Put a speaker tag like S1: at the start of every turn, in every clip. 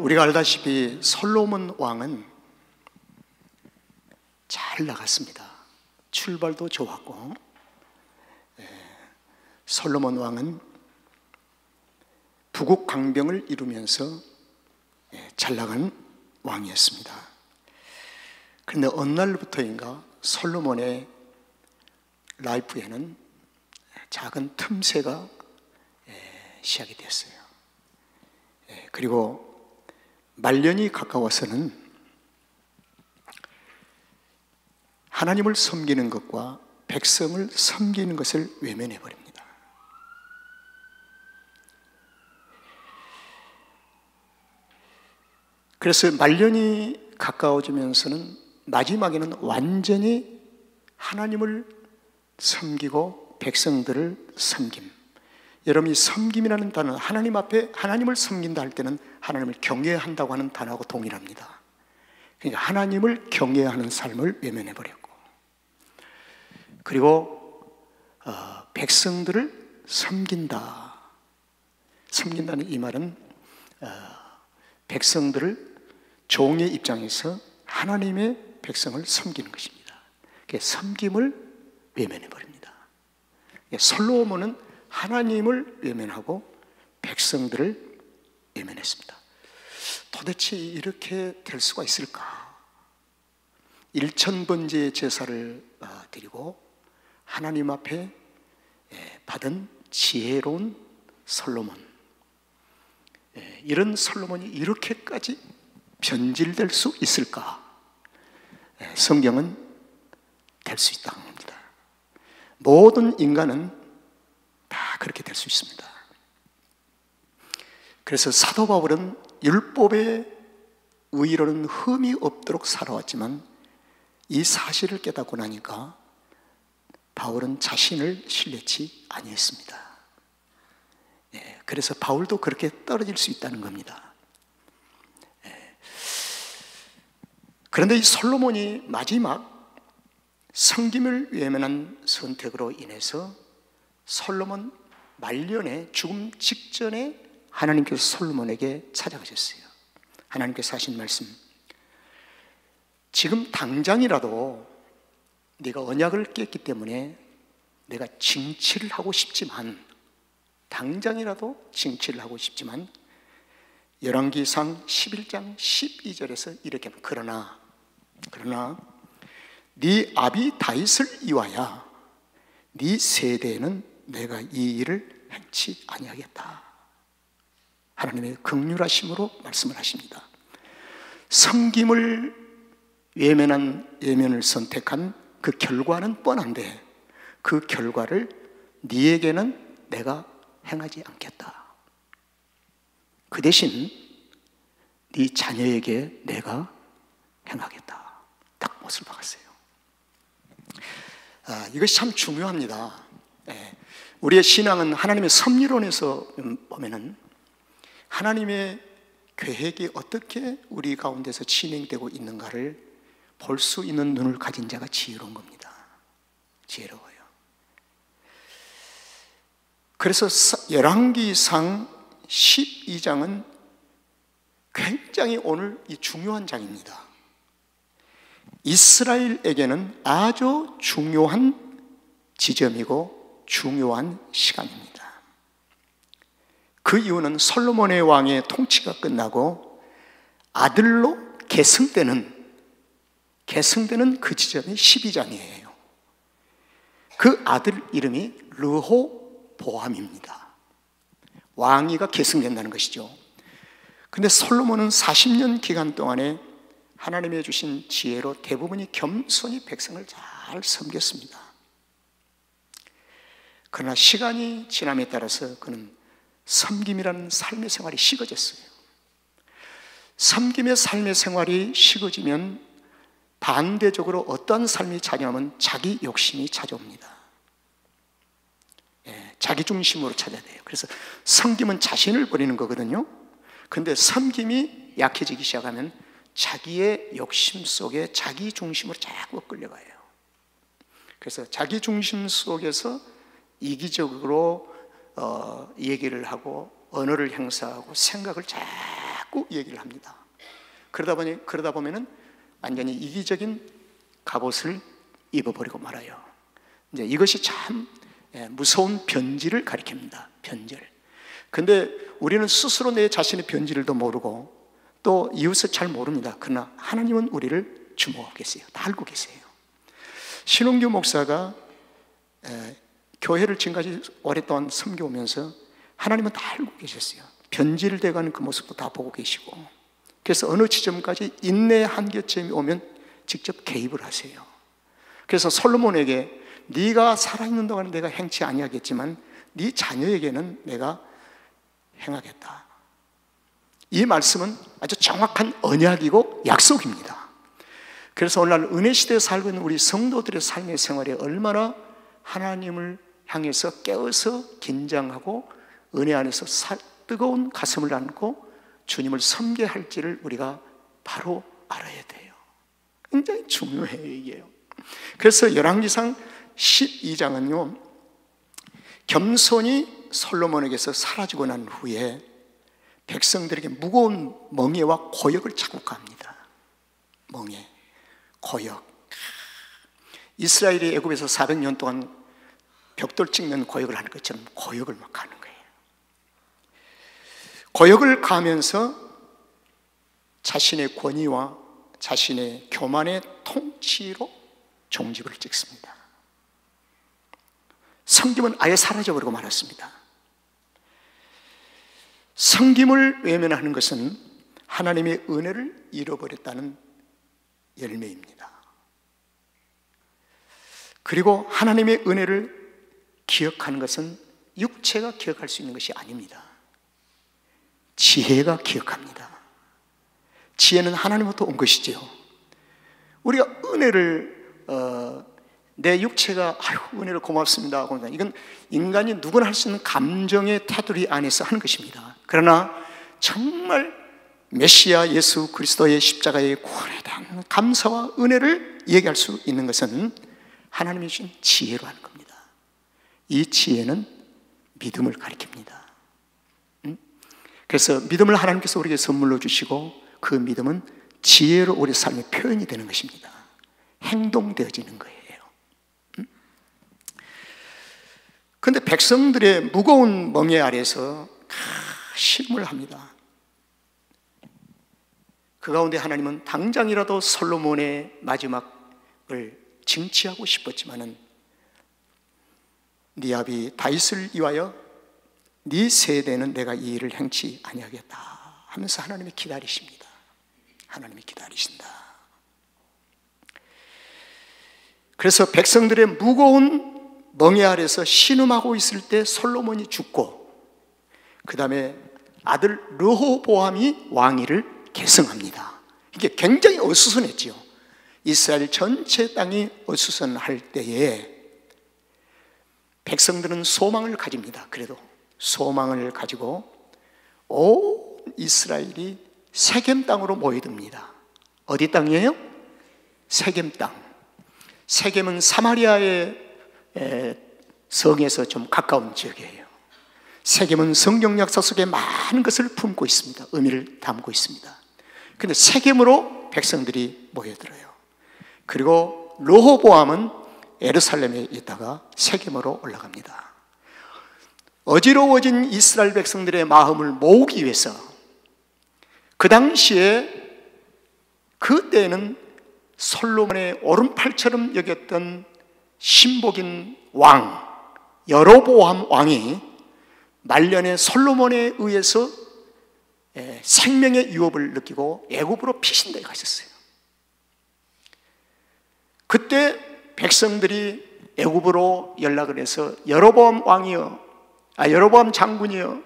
S1: 우리가 알다시피 솔로몬 왕은 잘 나갔습니다. 출발도 좋았고, 솔로몬 왕은 부국 강병을 이루면서 잘 나간 왕이었습니다. 그런데 어느 날부터인가 솔로몬의 라이프에는 작은 틈새가 시작이 됐어요. 그리고 말년이 가까워서는 하나님을 섬기는 것과 백성을 섬기는 것을 외면해 버립니다. 그래서 말년이 가까워지면서는 마지막에는 완전히 하나님을 섬기고 백성들을 섬김. 여러분이 섬김이라는 단어는 하나님 앞에 하나님을 섬긴다 할 때는 하나님을 경외한다고 하는 단어하고 동일합니다. 그러니까 하나님을 경외하는 삶을 외면해 버렸고, 그리고 백성들을 섬긴다. 섬긴다는 이 말은 백성들을 종의 입장에서 하나님의 백성을 섬기는 것입니다. 섬김을 외면해 버립니다. 솔로몬은 하나님을 외면하고 백성들을 외면했습니다. 도대체 이렇게 될 수가 있을까? 1000번제의 제사를 드리고 하나님 앞에 받은 지혜로운 솔로몬, 이런 솔로몬이 이렇게까지 변질될 수 있을까? 성경은 될 수 있다고 합니다. 모든 인간은 다 그렇게 될 수 있습니다. 그래서 사도 바울은 율법의 의로는 흠이 없도록 살아왔지만 이 사실을 깨닫고 나니까 바울은 자신을 신뢰치 아니했습니다. 그래서 바울도 그렇게 떨어질 수 있다는 겁니다. 그런데 이 솔로몬이 마지막 섬김을 외면한 선택으로 인해서 솔로몬 말년에 죽음 직전에 하나님께서 솔로몬에게 찾아가셨어요. 하나님께서 하신 말씀, 지금 당장이라도 네가 언약을 깼기 때문에 내가 징치를 하고 싶지만, 당장이라도 징치를 하고 싶지만 열왕기상 11장 12절에서 이렇게 합니다. 그러나 네 아비 다윗을 위하여 네 세대에는 내가 이 일을 행치 아니하겠다. 하나님의 긍휼하심으로 말씀을 하십니다. 섬김을 외면을 선택한 그 결과는 뻔한데 그 결과를 네에게는 내가 행하지 않겠다. 그 대신 네 자녀에게 내가 행하겠다. 딱 못을 박았어요. 이것이 참 중요합니다. 우리의 신앙은 하나님의 섭리론에서 보면은 하나님의 계획이 어떻게 우리 가운데서 진행되고 있는가를 볼 수 있는 눈을 가진 자가 지혜로운 겁니다. 지혜로워요. 그래서 열왕기상 12장은 굉장히 오늘 이 중요한 장입니다. 이스라엘에게는 아주 중요한 지점이고 중요한 시간입니다. 그 이유는 솔로몬의 왕의 통치가 끝나고 아들로 계승되는 그 지점이 12장이에요. 그 아들 이름이 르호보암입니다. 왕위가 계승된다는 것이죠. 근데 솔로몬은 40년 기간 동안에 하나님이 주신 지혜로 대부분이 겸손히 백성을 잘 섬겼습니다. 그러나 시간이 지남에 따라서 그는 섬김이라는 삶의 생활이 식어졌어요. 섬김의 삶의 생활이 식어지면 반대적으로 어떤 삶이 찾아오면 자기 욕심이 찾아옵니다. 자기 중심으로 찾아야 돼요. 그래서 섬김은 자신을 버리는 거거든요. 그런데 섬김이 약해지기 시작하면 자기의 욕심 속에 자기 중심으로 자꾸 끌려가요. 그래서 자기 중심 속에서 이기적으로 얘기를 하고 언어를 행사하고 생각을 자꾸 자꾸 얘기를 합니다. 그러다 보면은 완전히 이기적인 갑옷을 입어버리고 말아요. 이제 이것이 참 무서운 변질을 가리킵니다. 변질. 근데 우리는 스스로 내 자신의 변질도 모르고 또 이웃을 잘 모릅니다. 그러나 하나님은 우리를 주목하고 계세요. 다 알고 계세요. 신홍규 목사가 교회를 지금까지 오랫동안 섬겨오면서 하나님은 다 알고 계셨어요. 변질되어가는 그 모습도 다 보고 계시고, 그래서 어느 지점까지 인내의 한계점이 오면 직접 개입을 하세요. 그래서 솔로몬에게 네가 살아있는 동안 내가 행치 아니하겠지만 네 자녀에게는 내가 행하겠다. 이 말씀은 아주 정확한 언약이고 약속입니다. 그래서 오늘날 은혜 시대에 살고 있는 우리 성도들의 삶의 생활에 얼마나 하나님을 향해서 깨어서 긴장하고 은혜 안에서 뜨거운 가슴을 안고 주님을 섬겨야 할지를 우리가 바로 알아야 돼요. 굉장히 중요해요, 이게요. 그래서 열왕기상 12장은요, 겸손이 솔로몬에게서 사라지고 난 후에 백성들에게 무거운 멍에와 고역을 자국합니다. 멍에, 고역. 이스라엘이 애굽에서 400년 동안 벽돌 찍는 고역을 하는 것처럼 고역을 막 하는 거예요. 고역을 가면서 자신의 권위와 자신의 교만의 통치로 종집을 찍습니다. 성김은 아예 사라져버리고 말았습니다. 성김을 외면하는 것은 하나님의 은혜를 잃어버렸다는 열매입니다. 그리고 하나님의 은혜를 기억하는 것은 육체가 기억할 수 있는 것이 아닙니다. 지혜가 기억합니다. 지혜는 하나님부터 온 것이지요. 우리가 은혜를 내 육체가 은혜를 고맙습니다, 이건 인간이 누구나 할 수 있는 감정의 테두리 안에서 하는 것입니다. 그러나 정말 메시아 예수 그리스도의 십자가의 구원에 대한 감사와 은혜를 얘기할 수 있는 것은 하나님이 주신 지혜로 하는 겁니다. 이 지혜는 믿음을 가리킵니다. 그래서 믿음을 하나님께서 우리에게 선물로 주시고 그 믿음은 지혜로 우리 삶의 표현이 되는 것입니다. 행동되어지는 거예요. 그런데 백성들의 무거운 멍에 아래서 신음을 합니다. 그 가운데 하나님은 당장이라도 솔로몬의 마지막을 징치하고 싶었지만은 네 아비 다윗을 위하여 네 세대는 내가 이 일을 행치 아니하겠다 하면서 하나님이 기다리십니다. 하나님이 기다리신다. 그래서 백성들의 무거운 멍에 아래서 신음하고 있을 때 솔로몬이 죽고, 그 다음에 아들 르호보암이 왕위를 계승합니다. 이게 굉장히 어수선했지요. 이스라엘 전체 땅이 어수선할 때에 백성들은 소망을 가집니다. 그래도 소망을 가지고 온 이스라엘이 세겜 땅으로 모여듭니다. 어디 땅이에요? 세겜 땅. 세겜은 사마리아의 성에서 좀 가까운 지역이에요. 세겜은 성경 역사 속에 많은 것을 품고 있습니다. 의미를 담고 있습니다. 그런데 세겜으로 백성들이 모여들어요. 그리고 르호보암은 예루살렘에 있다가 세겜으로 올라갑니다. 어지러워진 이스라엘 백성들의 마음을 모으기 위해서 그 당시에, 그때는 솔로몬의 오른팔처럼 여겼던 신복인 왕 여로보암 왕이 말년에 솔로몬에 의해서 생명의 유업을 느끼고 애굽으로 피신되어 가셨어요. 그때 백성들이 애굽으로 연락을 해서 여로보암 왕이여, 여로보암 장군이여,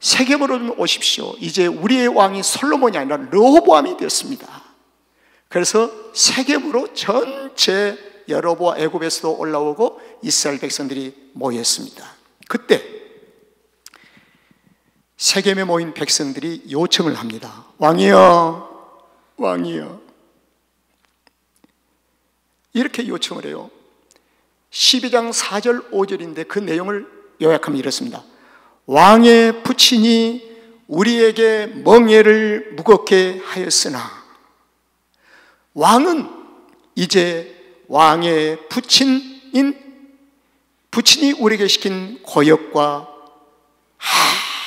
S1: 세겜으로 좀 오십시오. 이제 우리의 왕이 솔로몬이 아니라 르호보암이 되었습니다. 그래서 세겜으로 전체 여로보암 애굽에서도 올라오고 이스라엘 백성들이 모였습니다. 그때 세겜에 모인 백성들이 요청을 합니다. 왕이여, 왕이여. 이렇게 요청을 해요. 12장 4절 5절인데 그 내용을 요약하면 이렇습니다. 왕의 부친이 우리에게 멍에를 무겁게 하였으나 왕은 이제 왕의 부친이 우리에게 시킨 거역과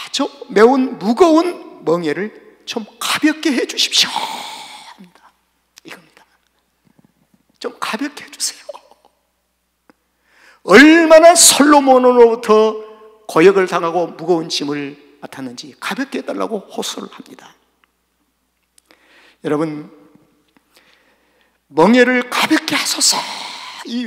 S1: 아주 매운 무거운 멍에를 좀 가볍게 해 주십시오 합니다. 이겁니다. 좀 가볍게 해주세요. 얼마나 솔로몬으로부터 거역을 당하고 무거운 짐을 맡았는지 가볍게 해달라고 호소를 합니다. 여러분, 멍에를 가볍게 하소서, 이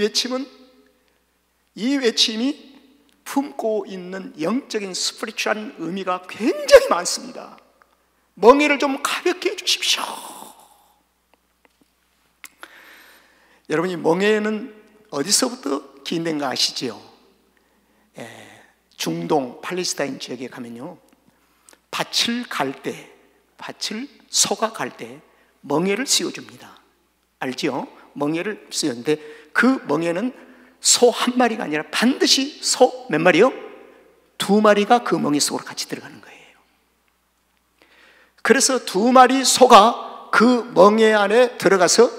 S1: 외침이 품고 있는 영적인 스피리추얼한 의미가 굉장히 많습니다. 멍에를 좀 가볍게 해주십시오. 여러분, 이 멍에는 어디서부터 기인된 거 아시지요? 중동 팔레스타인 지역에 가면요, 밭을 소가 갈 때 멍에를 씌워줍니다. 알지요? 멍에를 씌웠는데 그 멍에는 소 한 마리가 아니라 반드시 소 몇 마리요? 2마리가 그 멍에 속으로 같이 들어가는 거예요. 그래서 2마리 소가 그 멍에 안에 들어가서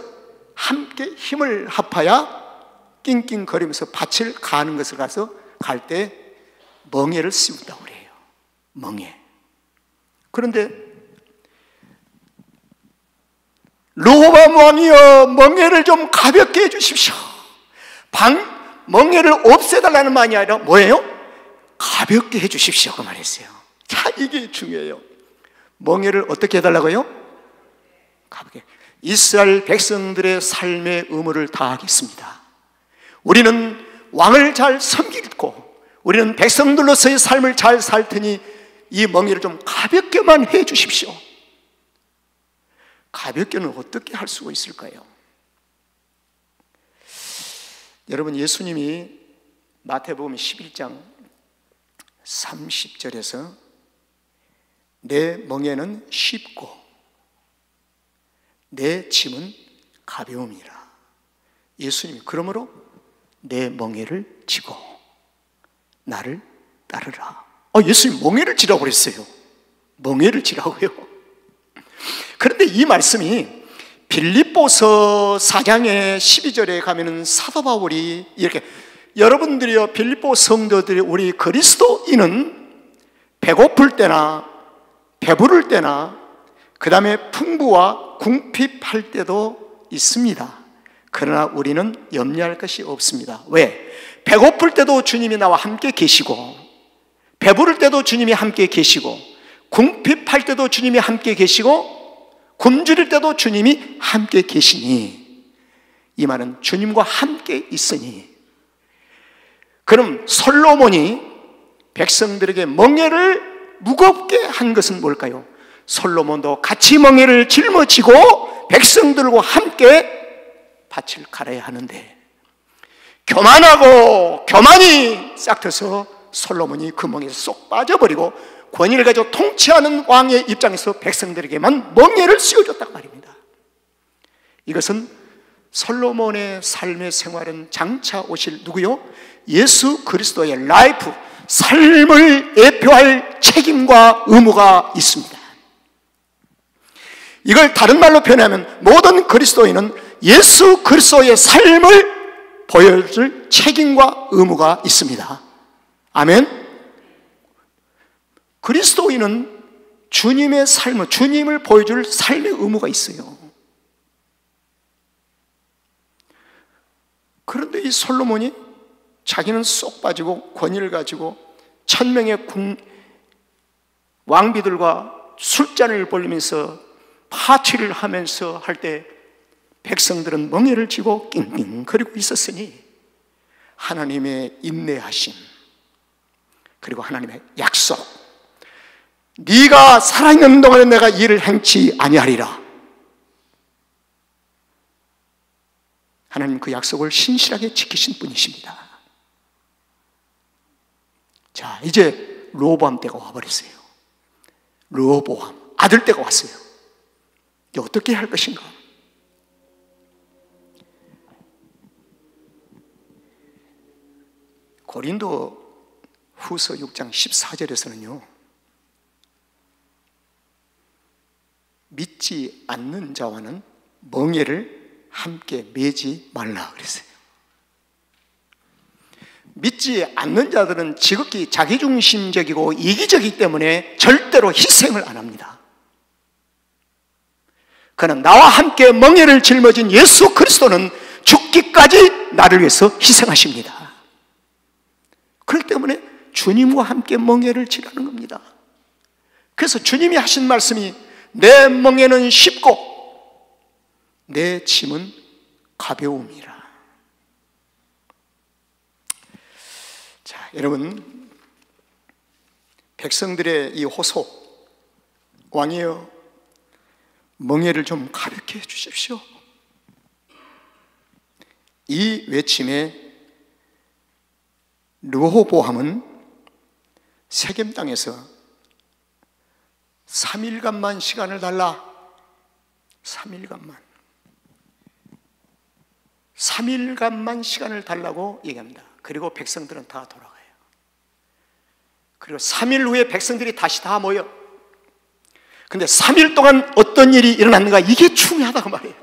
S1: 함께 힘을 합하여 낑낑거리면서 밭을 가는 것을 가서 갈 때 멍에를 씌운다고 그래요. 멍에. 그런데 르호보암 왕이여, 멍에를 좀 가볍게 해주십시오. 멍에를 없애달라는 말이 아니라 뭐예요? 가볍게 해주십시오 그 말했어요. 자, 이게 중요해요. 멍에를 어떻게 해달라고요? 가볍게. 이스라엘 백성들의 삶의 의무를 다하겠습니다. 우리는 왕을 잘 섬기고 우리는 백성들로서의 삶을 잘 살 테니 이 멍에를 좀 가볍게만 해 주십시오. 가볍게는 어떻게 할 수가 있을까요? 여러분, 예수님이 마태복음 11장 30절에서 내 멍에는 쉽고 내 짐은 가벼움이라. 예수님이 그러므로 내 멍에를 지고 나를 따르라. 예수님 멍에를 지라고 그랬어요. 멍에를 지라고요. 그런데 이 말씀이 빌립보서 4장의 12절에 가면은 사도 바울이 이렇게, 여러분들이요, 빌립보 성도들이, 우리 그리스도인은 배고플 때나 배부를 때나 그 다음에 풍부와 궁핍할 때도 있습니다. 그러나 우리는 염려할 것이 없습니다. 왜? 배고플 때도 주님이 나와 함께 계시고, 배부를 때도 주님이 함께 계시고, 궁핍할 때도 주님이 함께 계시고, 굶주릴 때도 주님이 함께 계시니, 이 말은 주님과 함께 있으니. 그럼 솔로몬이 백성들에게 멍에를 무겁게 한 것은 뭘까요? 솔로몬도 같이 멍에를 짊어지고 백성들과 함께 밭을 갈아야 하는데, 교만이 싹트서 솔로몬이 그 멍에서 쏙 빠져버리고 권위를 가지고 통치하는 왕의 입장에서 백성들에게만 멍에를 씌워줬단 말입니다. 이것은 솔로몬의 삶의 생활은 장차 오실 누구요? 예수 그리스도의 라이프, 삶을 대표할 책임과 의무가 있습니다. 이걸 다른 말로 표현하면 모든 그리스도인은 예수 그리스도의 삶을 보여줄 책임과 의무가 있습니다. 아멘. 그리스도인은 주님의 삶을, 주님을 보여줄 삶의 의무가 있어요. 그런데 이 솔로몬이 자기는 쏙 빠지고 권위를 가지고 1000명의 왕비들과 술잔을 벌리면서 파티를 하면서 할 때 백성들은 멍에를 쥐고 낑낑거리고 있었으니, 하나님의 인내하심 그리고 하나님의 약속, 네가 살아있는 동안에 내가 일을 행치 아니하리라. 하나님 그 약속을 신실하게 지키신 분이십니다. 자, 이제 르호보암 때가 와버렸어요. 르호보암 아들 때가 왔어요. 이제 어떻게 할 것인가? 고린도 후서 6장 14절에서는요, 믿지 않는 자와는 멍에를 함께 매지 말라 그랬어요. 믿지 않는 자들은 지극히 자기중심적이고 이기적이기 때문에 절대로 희생을 안 합니다. 그러나 나와 함께 멍에를 짊어진 예수 그리스도는 죽기까지 나를 위해서 희생하십니다. 그렇기 때문에 주님과 함께 멍에를 지라는 겁니다. 그래서 주님이 하신 말씀이 내 멍에는 쉽고 내 짐은 가벼움이라. 자, 여러분, 백성들의 이 호소, 왕이여 멍에를 좀 가볍게 해주십시오. 이 외침에 르호보암은 세겜 땅에서 3일간만 시간을 달라. 3일간만 시간을 달라고 얘기합니다. 그리고 백성들은 다 돌아가요. 그리고 3일 후에 백성들이 다시 다 모여. 근데 3일 동안 어떤 일이 일어났는가, 이게 중요하다고 말이에요.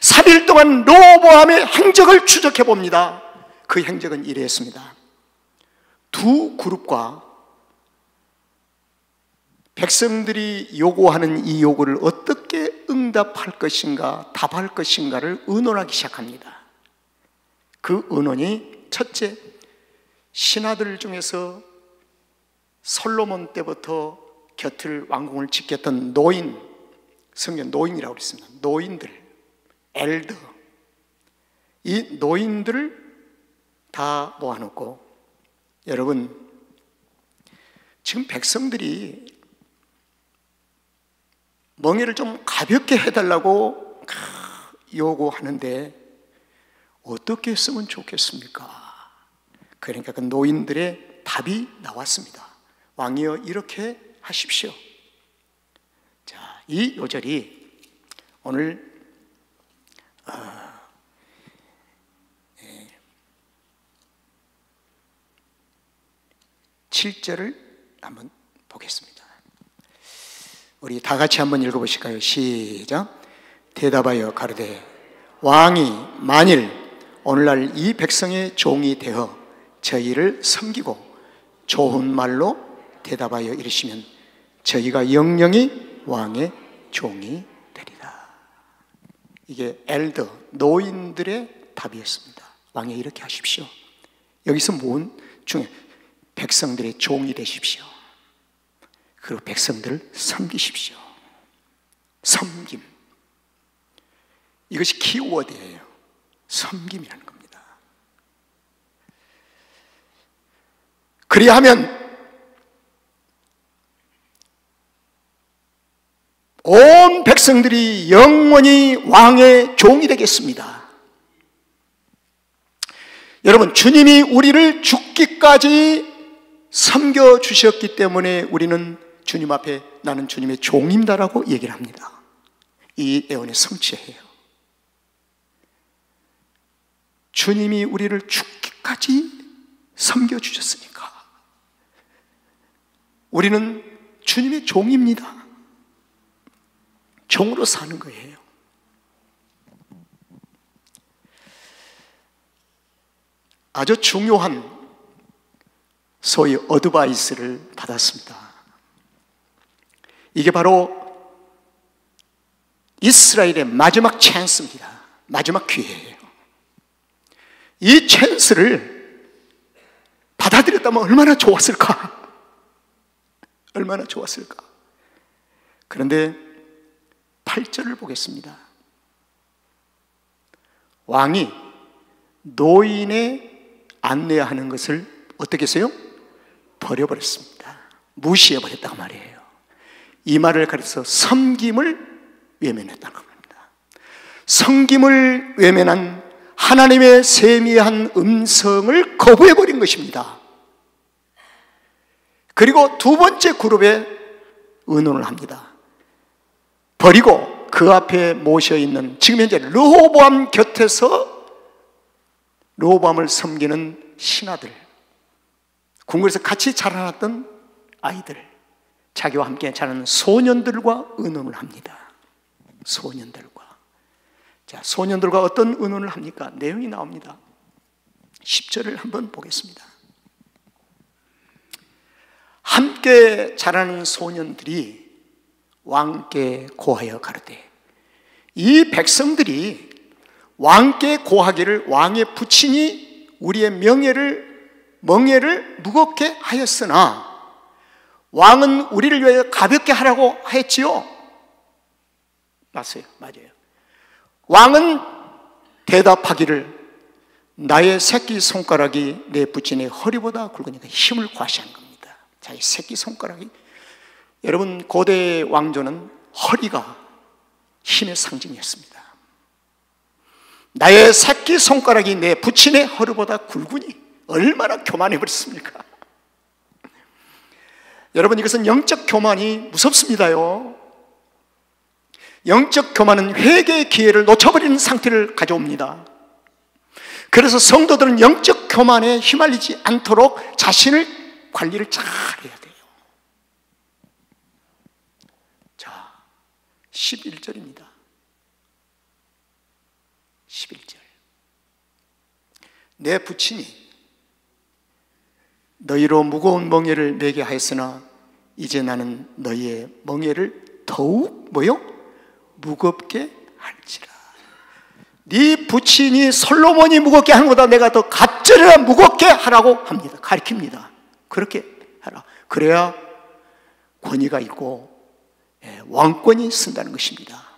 S1: 3일 동안 르호보암의 행적을 추적해 봅니다. 그 행적은 이랬습니다. 두 그룹과 백성들이 요구하는 이 요구를 어떻게 응답할 것인가, 답할 것인가를 의논하기 시작합니다. 그 의논이 첫째, 신하들 중에서 솔로몬 때부터 곁을 왕궁을 지켰던 노인, 성경 노인이라고 그랬습니다. 노인들, 엘더, 이 노인들을 다 모아놓고, 여러분 지금 백성들이 멍에를 좀 가볍게 해달라고 요구하는데 어떻게 했으면 좋겠습니까? 그러니까 그 노인들의 답이 나왔습니다. 왕이여 이렇게 하십시오. 자, 이 요절이 오늘 7절을 한번 보겠습니다. 우리 다 같이 한번 읽어보실까요? 시작. 대답하여 가로되 왕이 만일 오늘날 이 백성의 종이 되어 저희를 섬기고 좋은 말로 대답하여 이르시면 저희가 영영이 왕의 종이 되리라. 이게 엘더, 노인들의 답이었습니다. 왕이 이렇게 하십시오. 여기서 뭔 중에 백성들의 종이 되십시오. 그리고 백성들을 섬기십시오. 섬김. 이것이 키워드예요. 섬김이라는 겁니다. 그리하면 온 백성들이 영원히 왕의 종이 되겠습니다. 여러분, 주님이 우리를 죽기까지 섬겨주셨기 때문에 우리는 주님 앞에 나는 주님의 종입니다라고 얘기를 합니다. 이 예언의 성취예요. 주님이 우리를 죽기까지 섬겨주셨으니까 우리는 주님의 종입니다. 종으로 사는 거예요. 아주 중요한 소위 어드바이스를 받았습니다. 이게 바로 이스라엘의 마지막 찬스입니다. 마지막 기회예요. 이 찬스를 받아들였다면 얼마나 좋았을까? 얼마나 좋았을까? 그런데 8절을 보겠습니다. 왕이 노인의 안내하는 것을 어떻게 했어요? 버려버렸습니다. 무시해버렸다고 말이에요. 이 말을 가르쳐서 섬김을 외면했다는 겁니다. 섬김을 외면한 하나님의 세미한 음성을 거부해버린 것입니다. 그리고 두 번째 그룹에 의논을 합니다. 버리고 그 앞에 모셔있는 지금 현재 르호보암 곁에서 르호보암을 섬기는 신하들, 궁궐에서 같이 자라났던 아이들, 자기와 함께 자라는 소년들과 의논을 합니다. 소년들과. 자, 소년들과 어떤 의논을 합니까? 내용이 나옵니다. 10절을 한번 보겠습니다. 함께 자라는 소년들이 왕께 고하여 가로되, 이 백성들이 왕께 고하기를 왕의 부친이 우리의 멍에를 무겁게 하였으나 왕은 우리를 위하여 가볍게 하라고 하였지요. 맞아요. 왕은 대답하기를 나의 새끼 손가락이 내 부친의 허리보다 굵으니까 힘을 과시한 겁니다. 자, 이 새끼 손가락이, 여러분 고대 왕조는 허리가 힘의 상징이었습니다. 나의 새끼 손가락이 내 부친의 허리보다 굵으니 얼마나 교만해 버렸습니까? 여러분, 이것은 영적 교만이 무섭습니다요. 영적 교만은 회개의 기회를 놓쳐버리는 상태를 가져옵니다. 그래서 성도들은 영적 교만에 휘말리지 않도록 자신을 관리를 잘 해야 돼요. 자, 11절입니다. 11절. 내 부친이 너희로 무거운 멍에를 매게 하였으나 이제 나는 너희의 멍에를 더욱 무겁게 할지라. 네 부친이 솔로몬이 무겁게 하는 것보다 내가 더 갑절이라 무겁게 하라고 합니다. 가르칩니다. 그렇게 하라. 그래야 권위가 있고 왕권이 쓴다는 것입니다.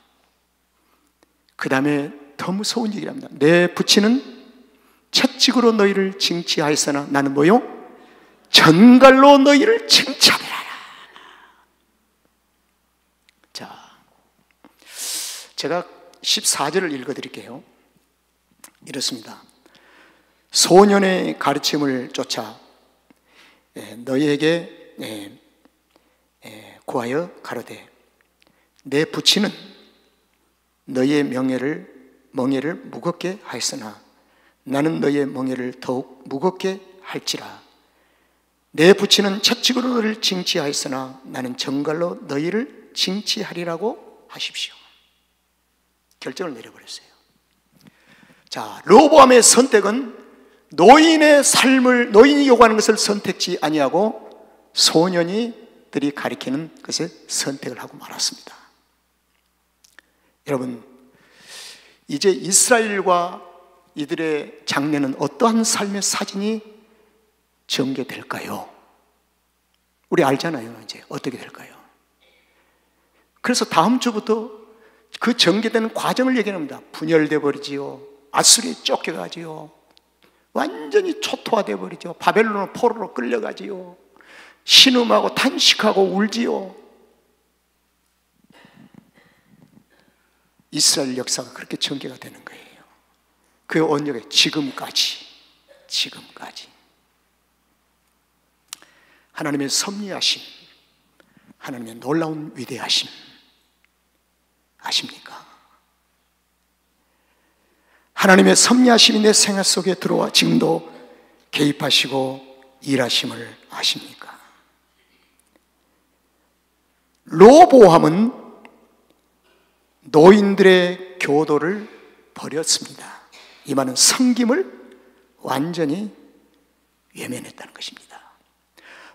S1: 그 다음에 더 무서운 얘기를 합니다. 내 부친은 채찍으로 너희를 징치하였으나 나는 전갈로 너희를 칭찬하라. 자, 제가 14절을 읽어드릴게요. 이렇습니다. 소년의 가르침을 쫓아 너희에게 고하여 가로되, 내 부친은 너희의 멍에를 무겁게 하였으나 나는 너희의 멍에를 더욱 무겁게 할지라. 내 부친은 채찍으로 너희를 징치하였으나 나는 정갈로 너희를 징치하리라고 하십시오. 결정을 내려버렸어요. 자, 르호보암의 선택은 노인이 요구하는 것을 선택지 아니하고 소년이들이 가리키는 것을 선택을 하고 말았습니다. 여러분, 이제 이스라엘과 이들의 장래는 어떠한 삶의 사진이 전개될까요? 우리 알잖아요. 이제 어떻게 될까요? 그래서 다음 주부터 그 전개되는 과정을 얘기합니다. 분열돼 버리지요. 아수리에 쫓겨가지요. 완전히 초토화돼 버리죠. 바벨론 포로로 끌려가지요. 신음하고 탄식하고 울지요. 이스라엘 역사가 그렇게 전개가 되는 거예요. 그 언약에 지금까지 하나님의 섭리하심, 하나님의 놀라운 위대하심 아십니까? 하나님의 섭리하심이 내 생활 속에 들어와 지금도 개입하시고 일하심을 아십니까? 르호보암은 노인들의 교도를 버렸습니다. 이 말은 섬김을 완전히 외면했다는 것입니다.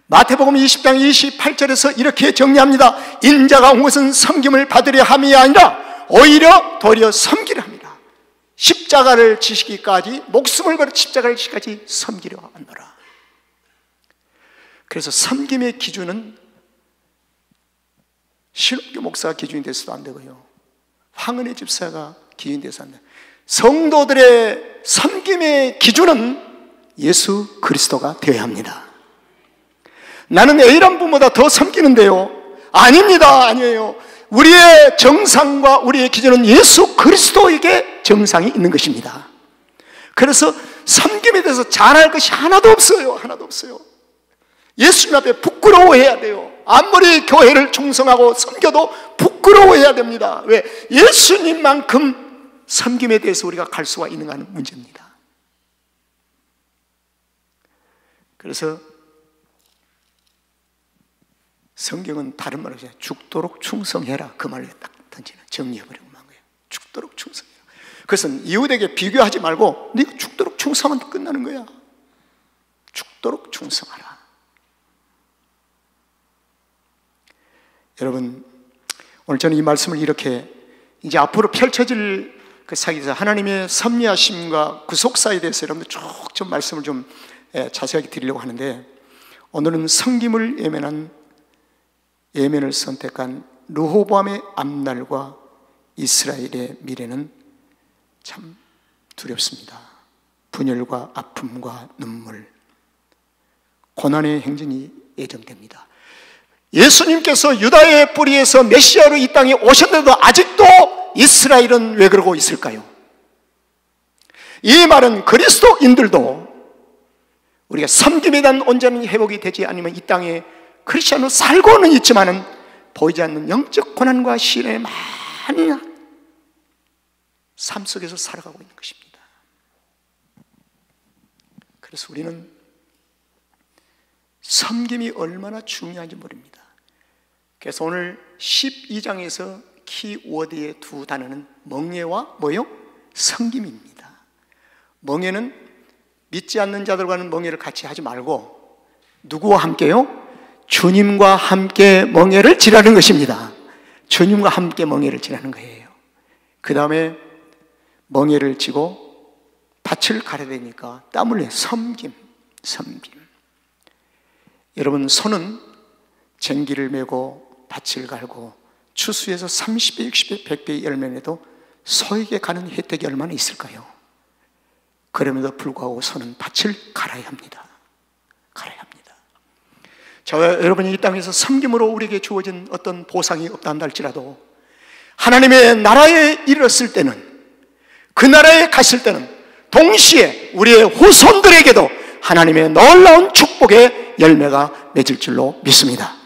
S1: 마태복음 20장 28절에서 이렇게 정리합니다. 인자가 온 것은 섬김을 받으려 함이 아니라 오히려 도리어 섬기려 합니다. 십자가를 지시기까지, 목숨을 걸어 십자가를 지시기까지 섬기려 하노라. 그래서 섬김의 기준은 신옥교 목사가 기준이 돼서도 안 되고요, 황은혜 집사가 기준이 돼서 안 돼요. 성도들의 섬김의 기준은 예수 그리스도가 되어야 합니다. 나는 A란 분보다 더 섬기는데요. 아닙니다. 아니에요. 우리의 정상과 우리의 기준은 예수 그리스도에게 정상이 있는 것입니다. 그래서 섬김에 대해서 잘할 것이 하나도 없어요. 하나도 없어요. 예수님 앞에 부끄러워해야 돼요. 아무리 교회를 충성하고 섬겨도 부끄러워해야 됩니다. 왜? 예수님만큼 섬김에 대해서 우리가 갈 수가 있는가 하는 문제입니다. 그래서 성경은 다른 말로 죽도록 충성해라, 그 말을 딱 던지는, 정리해버리고 만 거예요. 죽도록 충성해요. 그것은 이웃에게 비교하지 말고 네가 죽도록 충성하면 끝나는 거야. 죽도록 충성하라. 여러분, 오늘 저는 이 말씀을 이렇게 이제 앞으로 펼쳐질 그 사이에서 하나님의 섭리하심과 구속사에 대해서 여러분들 쭉 좀 말씀을 좀 자세하게 드리려고 하는데, 오늘은 성김을 예면한 예면을 선택한 르호보암의 앞날과 이스라엘의 미래는 참 두렵습니다. 분열과 아픔과 눈물, 고난의 행진이 예정됩니다. 예수님께서 유다의 뿌리에서 메시아로 이 땅에 오셨는데도 아직도 이스라엘은 왜 그러고 있을까요? 이 말은 그리스도인들도 우리가 섬김에 대한 온전한 회복이 되지 않으면 이 땅에 크리스천으로 살고는 있지만은 보이지 않는 영적 고난과 시련의 많은 삶 속에서 살아가고 있는 것입니다. 그래서 우리는 섬김이 얼마나 중요한지 모릅니다. 그래서 오늘 12장에서 키워드의 두 단어는 멍에와 뭐요? 섬김입니다. 멍에는 믿지 않는 자들과는 멍에를 같이 하지 말고 누구와 함께요? 주님과 함께 멍에를 지라는 것입니다. 주님과 함께 멍에를 지라는 거예요. 그 다음에 멍에를 지고 밭을 갈아야 되니까 땀 흘려 섬김. 여러분, 소는 쟁기를 메고 밭을 갈고 추수해서 30배, 60배, 100배의 열매내도 소에게 가는 혜택이 얼마나 있을까요? 그럼에도 불구하고 소는 밭을 갈아야 합니다. 저와 여러분이 이 땅에서 섬김으로 우리에게 주어진 어떤 보상이 없다 한다 할지라도 하나님의 나라에 이르렀을 때는, 그 나라에 갔을 때는 동시에 우리의 후손들에게도 하나님의 놀라운 축복의 열매가 맺을 줄로 믿습니다.